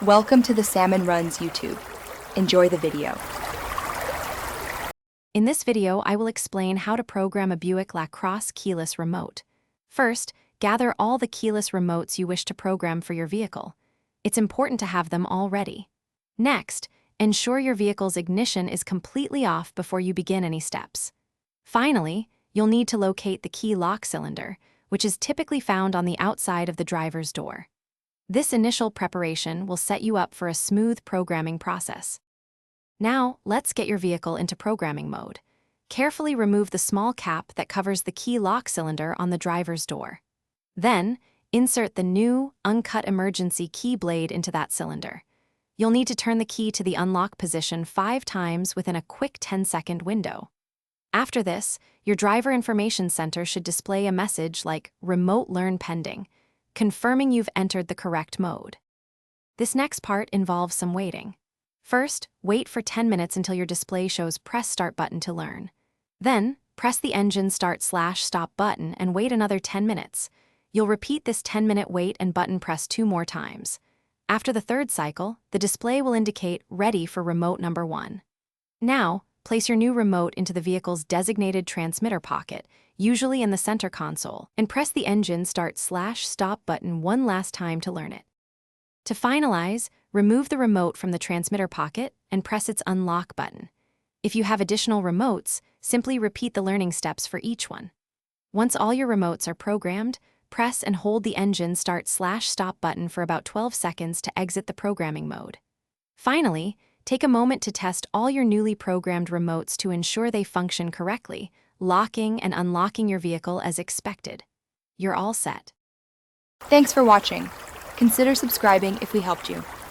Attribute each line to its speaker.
Speaker 1: Welcome to the Salmon Runs YouTube. Enjoy the video.
Speaker 2: In this video, I will explain how to program a Buick Lacrosse keyless remote. First, gather all the keyless remotes you wish to program for your vehicle. It's important to have them all ready. Next, ensure your vehicle's ignition is completely off before you begin any steps. Finally, you'll need to locate the key lock cylinder, which is typically found on the outside of the driver's door. This initial preparation will set you up for a smooth programming process. Now, let's get your vehicle into programming mode. Carefully remove the small cap that covers the key lock cylinder on the driver's door. Then, insert the new, uncut emergency key blade into that cylinder. You'll need to turn the key to the unlock position 5 times within a quick 10-second window. After this, your driver information center should display a message like Remote Learn Pending, confirming you've entered the correct mode. This next part involves some waiting. First, wait for 10 minutes until your display shows Press Start button to learn. Then, press the engine start/stop button and wait another 10 minutes. You'll repeat this 10-minute wait and button press 2 more times. After the third cycle, the display will indicate Ready for remote number 1. Now, place your new remote into the vehicle's designated transmitter pocket, usually in the center console, and press the engine start/stop button one last time to learn it. To finalize, remove the remote from the transmitter pocket and press its unlock button. If you have additional remotes, simply repeat the learning steps for each one. Once all your remotes are programmed, press and hold the engine start/stop button for about 12 seconds to exit the programming mode. Finally, take a moment to test all your newly programmed remotes to ensure they function correctly, locking and unlocking your vehicle as expected. You're all set.
Speaker 1: Thanks for watching. Consider subscribing if we helped you.